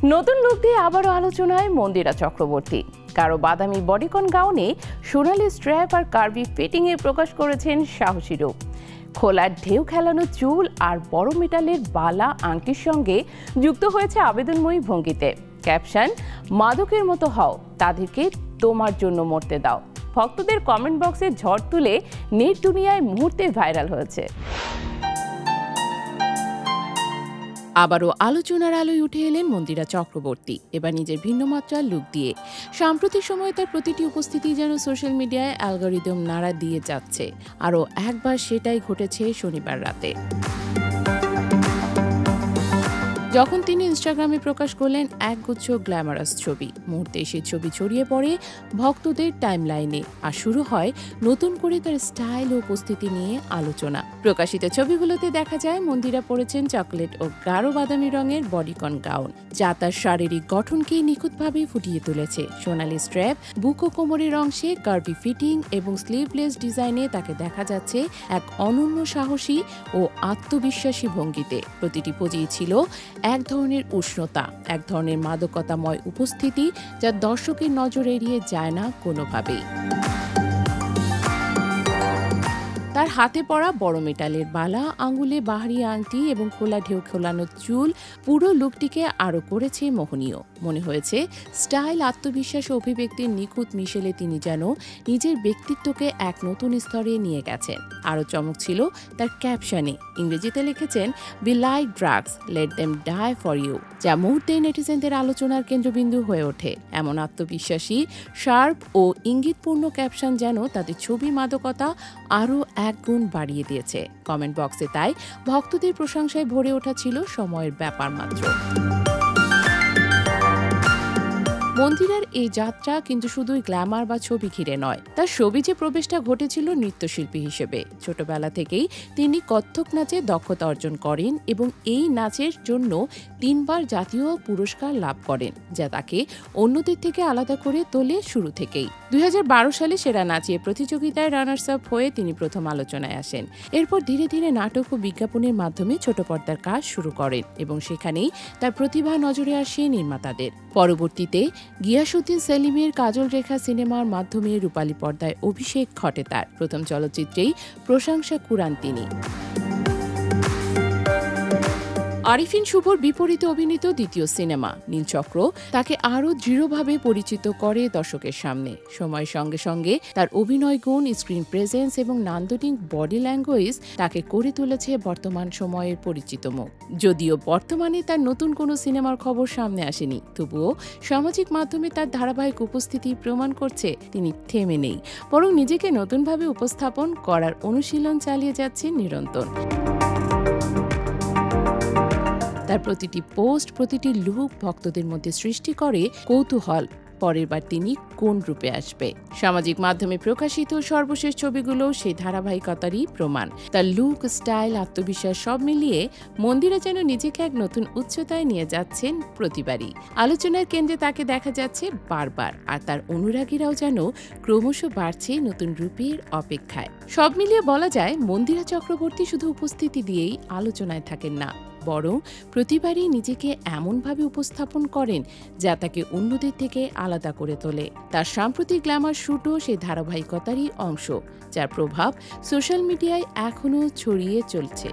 নতুন লুক দিয়ে আবারও আলোচনায় মন্দিরা চক্রবর্তী। কারো বাদামি বডিকন গাউনে সোনালি স্ট্র্যাপ আর কার্ভি ফিটিংয়ে প্রকাশ করেছেন সাহসী রূপ। খোলার ঢেউ খেলানো চুল আর বড় মেটালের বালা আংটির সঙ্গে যুক্ত হয়েছে আবেদনময়ী ভঙ্গিতে। ক্যাপশন, মাদকের মতো হও, তাদেরকে তোমার জন্য মরতে দাও। ভক্তদের কমেন্ট বক্সে ঝড় তুলে নেট দুনিয়ায় মুহূর্তে ভাইরাল হয়েছে। আবারও আলোচনার আলোয় উঠে এলেন মন্দিরা চক্রবর্তী, এবার নিজের ভিন্ন মাত্রার লুক দিয়ে। সাম্প্রতিক সময়ে তার প্রতিটি উপস্থিতি যেন সোশ্যাল মিডিয়ায় অ্যালগরিদম নাড়া দিয়ে যাচ্ছে। আরও একবার সেটাই ঘটেছে শনিবার রাতে, যখন তিনি ইনস্টাগ্রামে প্রকাশ করলেন একগুচ্ছ গ্ল্যামারাস ছবি। মুহূর্তে সেই ছবি ছড়িয়ে পড়ে ভক্তদের টাইমলাইনে, আর শুরু হয় নতুন করে তার স্টাইল ও উপস্থিতি নিয়ে আলোচনা। প্রকাশিত ছবিগুলোতে দেখা যায় মন্দিরা পরেছেন চকলেট ও গাঢ় বাদামি রঙের বডিকন গাউন, যা তার শারীরিক গঠনকে নিখুঁতভাবে ফুটিয়ে তুলেছে। সোনালি স্ট্র্যাপ, বুক ও কোমরের অংশে কার্ভি ফিটিং এবং স্লিভলেস ডিজাইনে তাকে দেখা যাচ্ছে এক অনন্য সাহসী ও আত্মবিশ্বাসী ভঙ্গিতে। প্রতিটি পোজেই ছিল এক ধরনের উষ্ণতা, এক ধরনের মাদকতাময় উপস্থিতি, যা দর্শকের নজর এড়িয়ে যায় না কোনোভাবেই। তার হাতে পড়া বড় মেটালের বালা, আঙুলে বাহারি আংটি এবং খোলা ঢেউ খোলানো চুল পুরো লুকটিকে আরও করেছে মোহনীয়। মনে হয়েছে স্টাইল, আত্মবিশ্বাস ও অভিব্যক্তির নিখুঁত মিশেলে তিনি যেন নিজের ব্যক্তিত্বকে এক নতুন স্তরে নিয়ে গেছেন। আরও চমক ছিল তার ক্যাপশনে। ইংরেজিতে লিখেছেন, be like drugs, let them die for you, যা মুহূর্তে নেটিজেনদের আলোচনার কেন্দ্রবিন্দু হয়ে ওঠে। এমন আত্মবিশ্বাসী, শার্প ও ইঙ্গিতপূর্ণ ক্যাপশন যেন তাদের ছবি মাদকতা আরও এক গুণ বাড়িয়ে দিয়েছে। কমেন্ট বক্সে তাই ভক্তদের প্রশংসায় ভরে ওঠা ছিল সময়ের ব্যাপার মাত্র। মন্দিরার এই যাত্রা কিন্তু শুধুই গ্ল্যামার বা ছবি ঘিরে নয়, তার সবিজে প্রবেশটা ঘটেছিল নৃত্যশিল্পী হিসেবে। ছোটবেলা থেকেই তিনি কত্থক নাচে দক্ষতা অর্জন করেন এবং এই নাচের জন্য 3 বার জাতীয় পুরস্কার লাভ করেন, যা তাকে অন্যদের থেকে আলাদা করে তোলে শুরু থেকেই। 2012 সালে সেরা নাচিয়ে প্রতিযোগিতায় রানার্স আপ হয়ে তিনি প্রথম আলোচনায় আসেন। এরপর ধীরে ধীরে নাটক ও বিজ্ঞাপনের মাধ্যমে ছোট পর্দার কাজ শুরু করেন এবং সেখানেই তার প্রতিভা নজরে আসে নির্মাতাদের। পরবর্তীতে গিয়াসউদ্দিন সেলিমের কাজল রেখা সিনেমার মাধ্যমে রূপালী পর্দায় অভিষেক ঘটে তার। প্রথম চলচ্চিত্রেই প্রশংসা কুড়ান তিনি। আরিফিন শুভর বিপরীতে অভিনীত দ্বিতীয় সিনেমা নীলচক্র তাকে আরও দৃঢ়ভাবে পরিচিত করে দর্শকের সামনে। সময়ের সঙ্গে সঙ্গে তার অভিনয় গুণ, স্ক্রিন প্রেজেন্স এবং নান্দনিক বডি ল্যাঙ্গুয়েজ তাকে করে তুলেছে বর্তমান সময়ের পরিচিত মুখ। যদিও বর্তমানে তার নতুন কোনো সিনেমার খবর সামনে আসেনি, তবুও সামাজিক মাধ্যমে তার ধারাবাহিক উপস্থিতি প্রমাণ করছে তিনি থেমে নেই, বরং নিজেকে নতুনভাবে উপস্থাপন করার অনুশীলন চালিয়ে যাচ্ছেন নিরন্তর। তার প্রতিটি পোস্ট, প্রতিটি লুক ভক্তদের মধ্যে সৃষ্টি করে কৌতূহল, পরের বার তিনি কোন রূপে আসবে। সামাজিক মাধ্যমে প্রকাশিত সর্বশেষ ছবিগুলো সেই ধারাবাহিকতারই প্রমাণ। তার লুক, স্টাইল, আত্মবিশ্বাস সব মিলিয়ে মন্দিরা যেন নিজেকে এক নতুন উচ্চতায় নিয়ে যাচ্ছেন প্রতিবারই। আলোচনার কেন্দ্রে তাকে দেখা যাচ্ছে বারবার, আর তার অনুরাগীরাও যেন ক্রমশ বাড়ছে নতুন রূপের অপেক্ষায়। সব মিলিয়ে বলা যায়, মন্দিরা চক্রবর্তী শুধু উপস্থিতি দিয়েই আলোচনায় থাকেন না, বরং প্রতিবারই নিজেকে এমনভাবে উপস্থাপন করেন যা তাকে অন্যদের থেকে আলাদা করে তোলে। তার সাম্প্রতিক গ্ল্যামার শুটও সেই ধারাবাহিকতারই অংশ, যার প্রভাব সোশ্যাল মিডিয়ায় এখনও ছড়িয়ে চলছে।